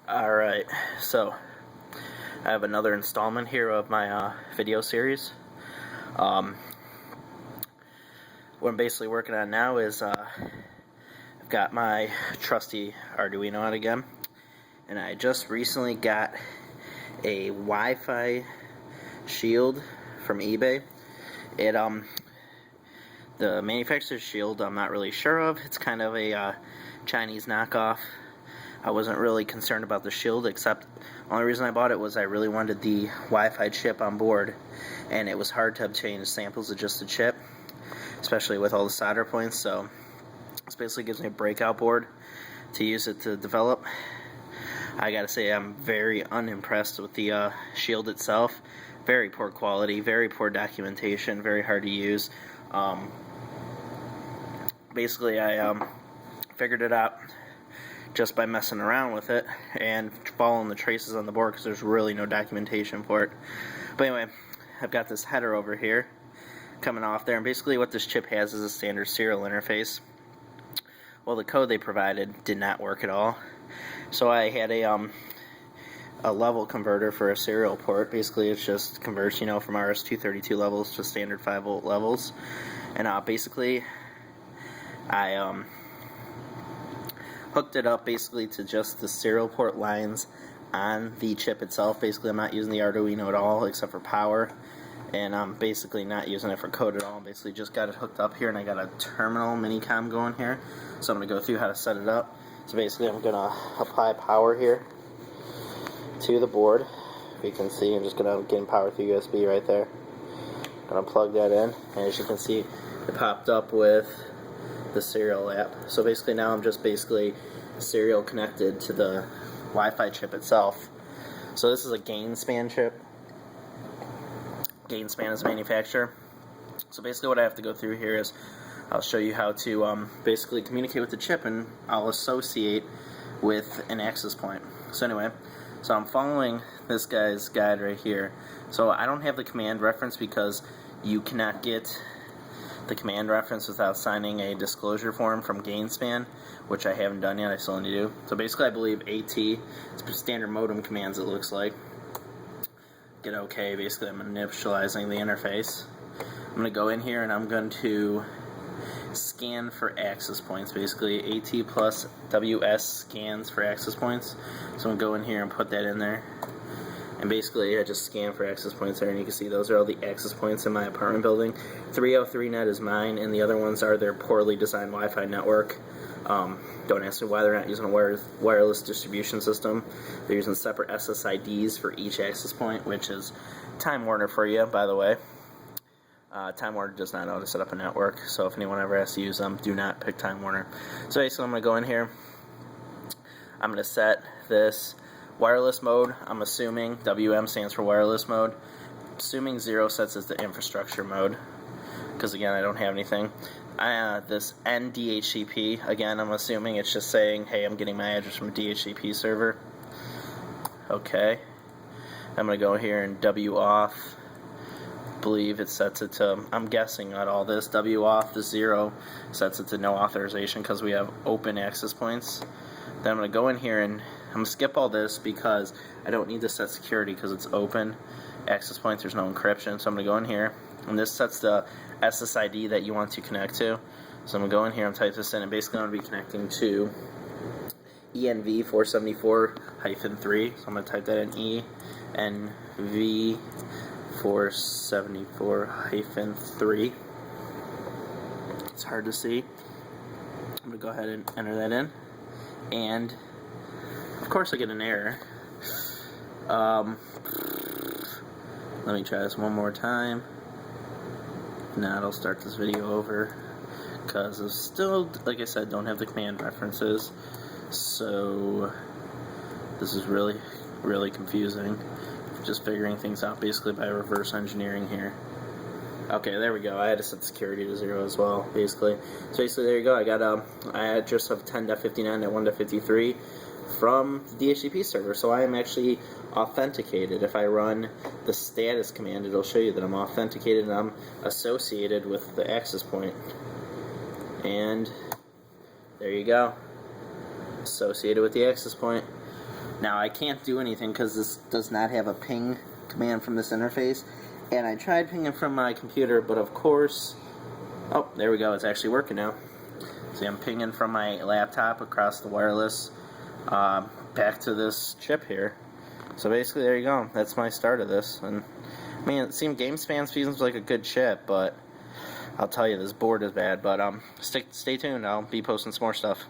Alright, so I have another installment here of my video series. What I'm basically working on now is I've got my trusty Arduino out again, and I just recently got a Wi-Fi shield from eBay. The manufacturer's shield I'm not really sure of. It's kind of a Chinese knockoff. I wasn't really concerned about the shield, except the only reason I bought it was I really wanted the Wi-Fi chip on board, and it was hard to obtain samples of just the chip, especially with all the solder points. So this basically gives me a breakout board to use it to develop. I gotta say, I'm very unimpressed with the shield itself. Very poor quality, very poor documentation, very hard to use. Basically, I figured it out just by messing around with it and following the traces on the board, because there's really no documentation for it. But anyway, I've got this header over here coming off there, and basically what this chip has is a standard serial interface. Well, the code they provided did not work at all, so I had a level converter for a serial port. Basically, it just converts, from RS-232 levels to standard 5-volt levels, and basically I hooked it up basically to just the serial port lines on the chip itself. Basically, I'm not using the Arduino at all except for power, and I'm basically not using it for code at all. Basically just got it hooked up here, and I got a terminal minicom going here, so I'm going to go through how to set it up. So basically I'm going to apply power here to the board. If you can see, I'm just going to get power through USB right there. Going to plug that in, and as you can see, it popped up with the serial app. So basically now I'm just serial connected to the Wi-Fi chip itself. So this is a Gainspan chip. Gainspan is a manufacturer. So basically what I have to go through here is I'll show you how to basically communicate with the chip, and I'll associate with an access point. So anyway, so I'm following this guy's guide right here. So I don't have the command reference because you cannot get the command reference without signing a disclosure form from Gainspan, which I haven't done yet. I still need to do. So basically I believe AT, it's standard modem commands, it looks like. Get OK, basically I'm initializing the interface. I'm going to go in here and I'm going to scan for access points. Basically AT plus WS scans for access points. So I'm going to go in here and put that in there. And basically I just scan for access points there, and you can see those are all the access points in my apartment building. 303net is mine, and the other ones are their poorly designed Wi-Fi network. Don't ask me why they're not using a wireless distribution system. They're using separate SSIDs for each access point, which is Time Warner for you, by the way. Time Warner does not know how to set up a network, so if anyone ever has to use them, do not pick Time Warner. So basically I'm going to go in here. I'm going to set this wireless mode. I'm assuming WM stands for wireless mode. Assuming 0 sets as the infrastructure mode, because again I don't have anything. This NDHCP, again I'm assuming it's just saying, hey, I'm getting my address from a DHCP server. Okay, I'm going to go here and W off. Believe it sets it to, I'm guessing at all this, W off to 0 sets it to no authorization because we have open access points. Then I'm going to go in here and I'm going to skip all this because I don't need to set security because it's open access points, there's no encryption. So I'm going to go in here, and this sets the SSID that you want to connect to. So I'm going to go in here and type this in, and basically I'm going to be connecting to ENV474-3. So I'm going to type that in, ENV474-3. It's hard to see. I'm going to go ahead and enter that in, and of course I get an error. Let me try this one more time. Now it'll start this video over because I still, like I said, don't have the command references. So this is really, really confusing. Just figuring things out basically by reverse engineering here. Okay, there we go. I had to set security to 0 as well, basically. So basically, there you go. I got an address of 10.59.1.53 from the DHCP server, so I am actually authenticated. If I run the status command, it'll show you that I'm authenticated and I'm associated with the access point. And there you go. Associated with the access point. Now I can't do anything because this does not have a ping command from this interface, and I tried pinging from my computer, but of course, oh, there we go, it's actually working now. See, I'm pinging from my laptop across the wireless back to this chip here. So basically, there you go. That's my start of this. And I mean, it seemed GameSpan seems like a good chip, but I'll tell you, this board is bad. But stay tuned. I'll be posting some more stuff.